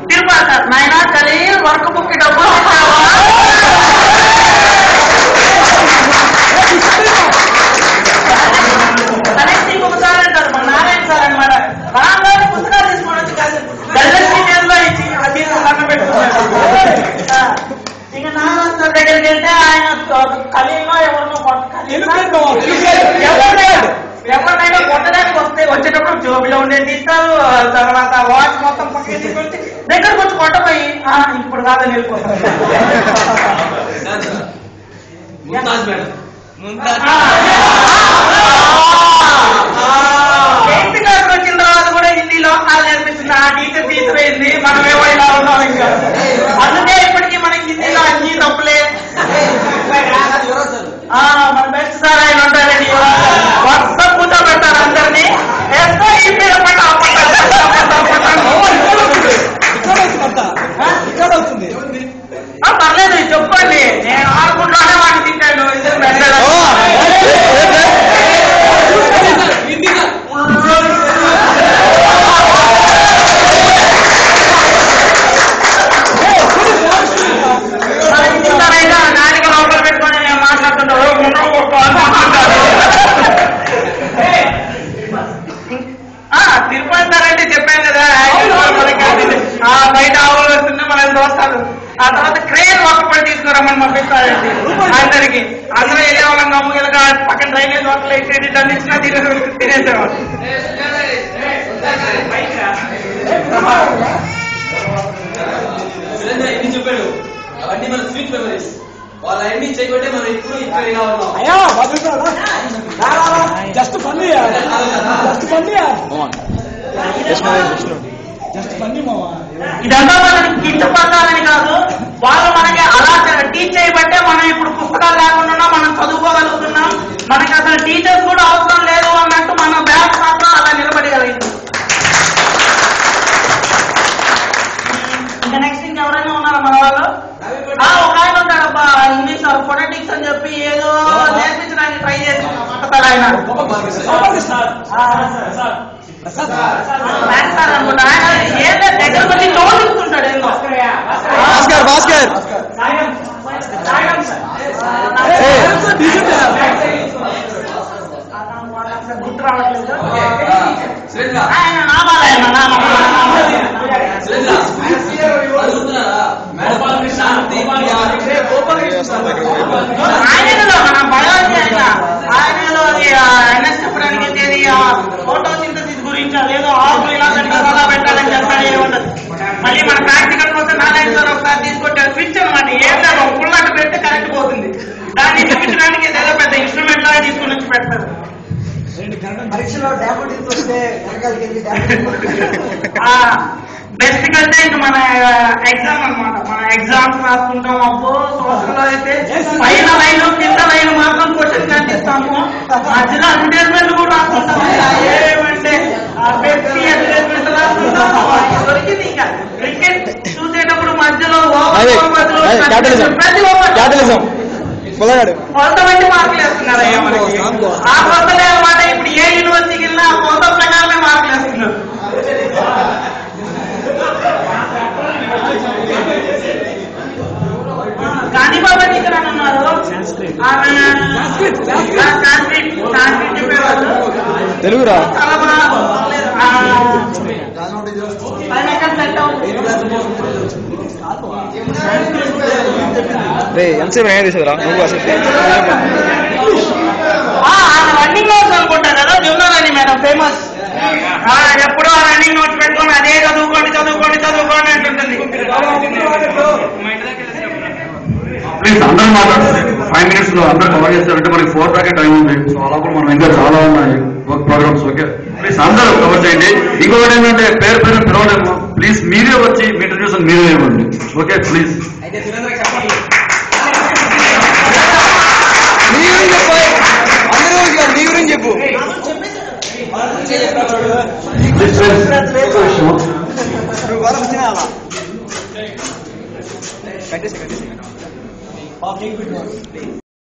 Tirupati sir నాయన చలి work book డబ్బులు కనెక్టింగ్ ఒకసారి అంటారు మా నారాయణ సార్ అనమాట రాగానే పుస్తకాలు తీసుకొని వచ్చి గల్లెల్లో ఇచ్చి అది పెట్టుకున్నాడు. ఇంకా నారాయణ సార్ దగ్గరికి వెళ్తే ఆయన కలిలో ఎవరినో ఎవరినైనా కొట్టడానికి వస్తే వచ్చేటప్పుడు జోబులో ఉండే తీస్తారు, తర్వాత వాచ్ మొత్తం పక్కకి తీసుకొచ్చి దగ్గరకు వచ్చి కొట్టపోయి ఇప్పుడు కాదని వెళ్ళిపోతారు. ఎయిత్ క్లాస్ వచ్చిన తర్వాత కూడా హిందీలో వాళ్ళు నేర్పిస్తుంది. ఆ టీచర్ తీసిపోయింది, మనమేమో ఇలా ఉన్నాం. ఇంకా అందుకే ఇప్పటికీ మనకి హిందీలో అన్ని తప్పులే. మన బెస్ట్ సార్ ఆయన ఉంటారండి, వరుస కూర్చో పెడతారు అందరినీ. ఈ పేరు పర్లేదు చెప్పండి, నేను ఆడుకుంటానే వాడిని తింటాను. నాటిక లోపల పెట్టుకొని నేను మాట్లాడుతుంటాను. తిరుపతి సార్ అంటే చెప్పాను కదా, బయట ఆవులు వస్తుంటే మనల్ని దోస్తారు. ఆ తర్వాత క్రేన్ ఒక్కపడి తీసుకురమ్మని పంపిస్తారండి అందరికి. అందరూ వెళ్ళే వాళ్ళం గమ్ముగా పక్కన డ్రైనేజ్ వాటర్లో క్రెడిట్ అందించినా తినేసేవాళ్ళు. చెప్పాడు అవన్నీ మన స్వీట్ మెమరీస్. వాళ్ళన్నీ చేయబట్టే మనం ఇప్పుడు ఇక్కడిగా ఉన్నాం. జస్ట్ పని ఇదంతా మనకి కిట్టుపడాలని కాదు, వాళ్ళు మనకి అలా టీచ్ చేయబట్టే మనం ఇప్పుడు పుస్తకాలు లేకుండా మనం చదువుకోగలుగుతున్నాం. మనకి అసలు టీచర్స్ కూడా అవసరం లేదు అన్నట్టు మన బ్యాగ్ మాత్రం అలా నిలబడగలిగింది. ఇంకా నెక్స్ట్ ఇంకెవరైనా ఉన్నారా మన వాళ్ళు? ఒక ఆయన ఉంటాడబ్బా ఇంగ్లీష్ ఫొనెటిక్స్ అని చెప్పి ఏదో నేర్పించడానికి ట్రై చేస్తున్నాం. ఆయన అనుకుంటా, ఆయన ఏదో దగ్గర వచ్చి చోదిస్తుంటాడు. ఏదో భాస్కర్ గుర్తు రావట్లేదు. ఆయన నా బాలయ్య ఆయనలో మన బయాలజీ ఆయనలో ఎన్ఎస్ చెప్పడానికి వచ్చేది ఫోటోసింథసిస్ గురించి అదేదో ఆకులు ఇలా అలా పెట్టాలని చెప్పాలి ఏముండదు. మళ్ళీ మన ప్రాక్టికల్ కోసం నారాయణ సార్ ఒకసారి తీసుకొచ్చే స్విచ్ అనమాట. ఏదో ఒక పుల్లట పెడితే కరెంట్ పోతుంది. దాన్ని చూపించడానికి ఏదో పెద్ద ఇన్స్ట్రుమెంట్ లాగా తీసుకుని వచ్చి పెడతారు. పరీక్షలో బెస్ట్ కంటే ఇంక మన ఎగ్జామ్ అనమాట. మన ఎగ్జామ్స్ రాసుకుంటాం. అబ్బో సోషల్ లో అయితే పైన లైన్ కింద లైన్ మాత్రం క్వశ్చన్ కనిపిస్తాము. మధ్యలో అడ్వర్టైజ్మెంట్ కూడా రాసుకుంటాము. ఏమంటే అడ్వర్టైజ్మెంట్ రాసుకుంటాము. దొరికింది. ఇంకా క్రికెట్ చూసేటప్పుడు మధ్యలో ప్రతి కొంతమంది మార్కులు వేస్తున్నారు. ఆ కొత్తలే అనమాట. ఇప్పుడు ఏ యూనివర్సిటీకి వెళ్ళినా ఆ కొత్త ప్రకారమే మార్కులు వేస్తున్నారు. గాంధీబాబా టీచర్ అని ఉన్నారు. ఆమె సాంస్క్రిట్ చెప్పేవాళ్ళు. తెలుగురా చాలా బాగా సెట్ అవుతుంది. ఎంతసేపు తీసేదిరా నువ్వు అసలు రన్నింగ్ నోట్స్ అనుకుంటా కదా జమునారాణి మేడం ఫేమస్. ఎప్పుడూ ఆ రన్నింగ్ నోట్స్ పెట్టుకొని అదే చదువుకోండి అంటుంటుంది. ప్లీజ్ అందరూ మాట్లాడుతుంది. 5 minutes లో అందరూ కవర్ చేస్తారంటే మనకి 4 దాకా టైం ఉంది. సో అలా కూడా మనం ఇంకా చాలా ఉన్నాయి వర్క్ ప్రోగ్రామ్స్. ఓకే ప్లీజ్ అందరూ కవర్ చేయండి. ఇంకొకటి ఏంటంటే పేరు పిలవలేము. ప్లీజ్ మీరే వచ్చి మీ ఇంట్రడ్యూషన్ మీరే ఇవ్వండి. Okay please. మీ గురించి చెప్పు.